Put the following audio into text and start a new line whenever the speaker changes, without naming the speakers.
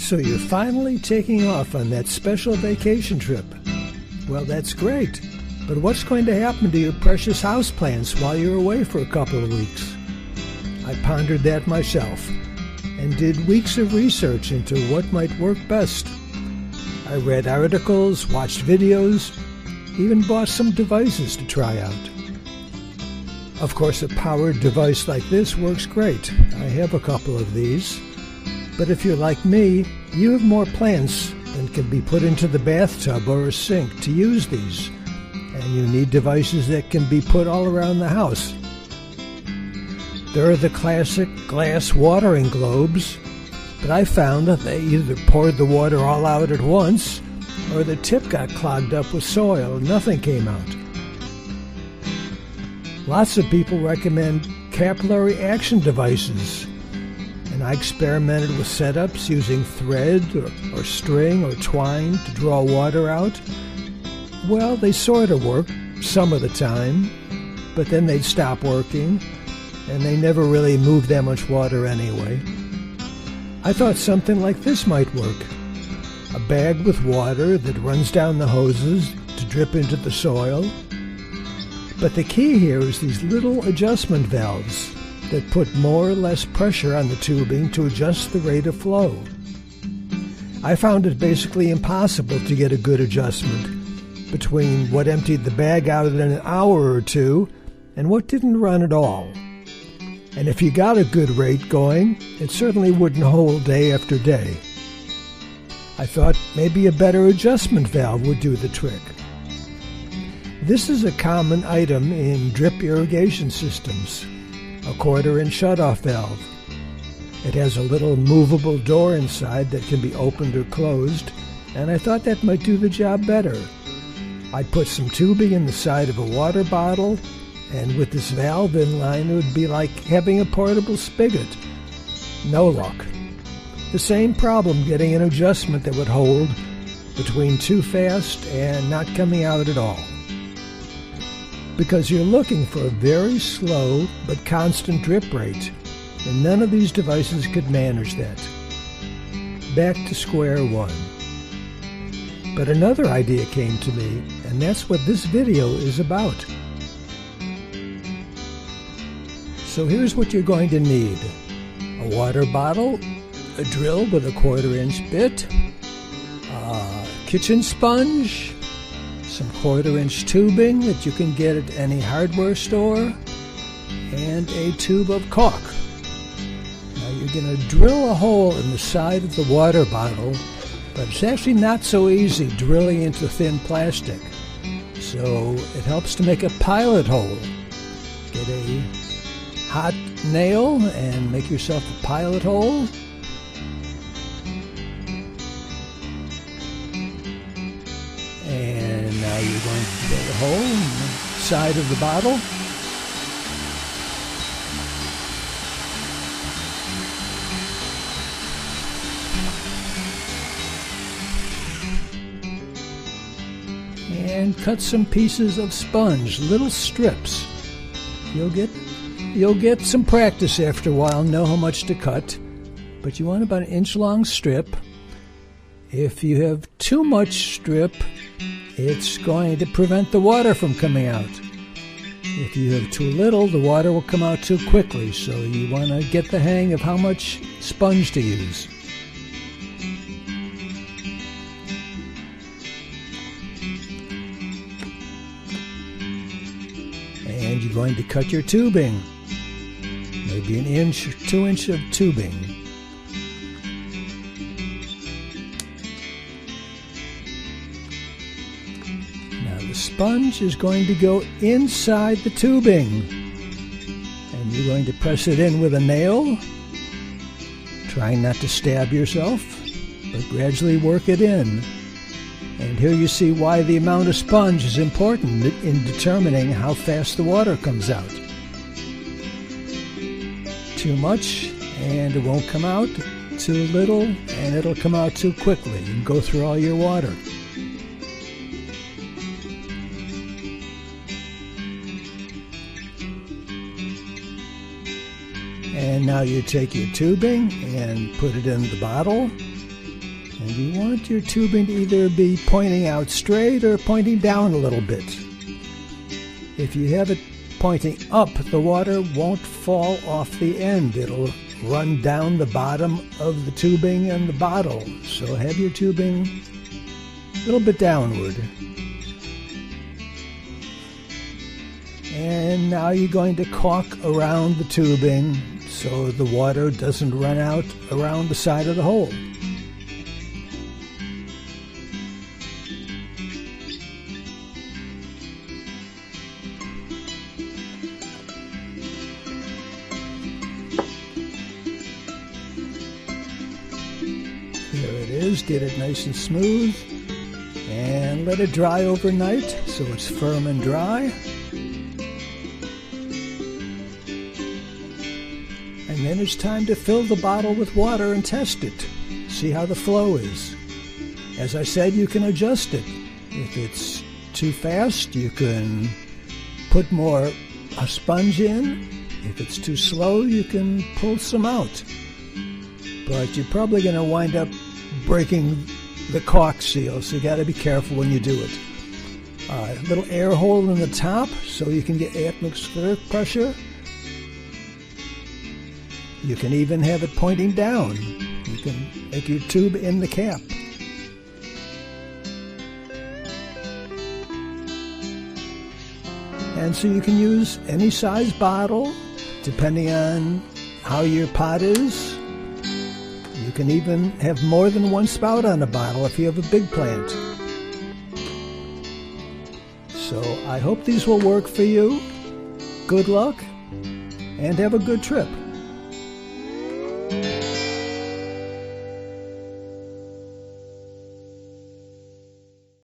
So you're finally taking off on that special vacation trip. Well, that's great, but what's going to happen to your precious houseplants while you're away for a couple of weeks? I pondered that myself and did weeks of research into what might work best. I read articles, watched videos, even bought some devices to try out. Of course, a powered device like this works great. I have a couple of these. But if you're like me, you have more plants than can be put into the bathtub or a sink to use these. And you need devices that can be put all around the house. There are the classic glass watering globes, but I found that they either poured the water all out at once or the tip got clogged up with soil and nothing came out. Lots of people recommend capillary action devices, and I experimented with setups using thread or string or twine to draw water out. Well, they sort of work some of the time, but then they'd stop working, and they never really moved that much water anyway. I thought something like this might work. A bag with water that runs down the hoses to drip into the soil. But the key here is these little adjustment valves that put more or less pressure on the tubing to adjust the rate of flow. I found it basically impossible to get a good adjustment between what emptied the bag out in an hour or two and what didn't run at all. And if you got a good rate going, it certainly wouldn't hold day after day. I thought maybe a better adjustment valve would do the trick. This is a common item in drip irrigation systems, a 1/4-inch shutoff valve. It has a little movable door inside that can be opened or closed, and I thought that might do the job better. I'd put some tubing in the side of a water bottle, and with this valve in line, it would be like having a portable spigot. No luck. The same problem getting an adjustment that would hold between too fast and not coming out at all. Because you're looking for a very slow but constant drip rate, and none of these devices could manage that. Back to square one. But another idea came to me, and that's what this video is about. So here's what you're going to need. A water bottle, a drill with a 1/4-inch bit, a kitchen sponge, some 1/4-inch tubing that you can get at any hardware store, and a tube of caulk. Now you're going to drill a hole in the side of the water bottle, but it's actually not so easy drilling into thin plastic. So it helps to make a pilot hole. Get a hot nail and make yourself a pilot hole. And now you're going to drill a hole in the side of the bottle. And cut some pieces of sponge, little strips. You'll get some practice after a while, know how much to cut, but you want about an inch-long strip. If you have too much strip, it's going to prevent the water from coming out. If you have too little, the water will come out too quickly, so you want to get the hang of how much sponge to use. And you're going to cut your tubing, maybe 1 inch or 2 inches of tubing. Now the sponge is going to go inside the tubing, and you're going to press it in with a nail, trying not to stab yourself, but gradually work it in. And here you see why the amount of sponge is important in determining how fast the water comes out. Too much and it won't come out. Too little and it'll come out too quickly and go through all your water. And now you take your tubing and put it in the bottle And you want your tubing to either be pointing out straight or pointing down a little bit. If you have it pointing up, the water won't fall off the end. It'll run down the bottom of the tubing and the bottle. So have your tubing a little bit downward. And now you're going to caulk around the tubing so the water doesn't run out around the side of the hole. There it is. Get it nice and smooth. And let it dry overnight so it's firm and dry. And then it's time to fill the bottle with water and test it. See how the flow is. As I said, you can adjust it. If it's too fast, you can put more a sponge in. If it's too slow, you can pull some out. But you're probably going to wind up breaking the caulk seal, so you got to be careful when you do it. A little air hole in the top so you can get atmospheric pressure. You can even have it pointing down. You can make your tube in the cap. And so you can use any size bottle, depending on how your pot is. You can even have more than one spout on a bottle if you have a big plant. So I hope these will work for you. Good luck, and have a good trip.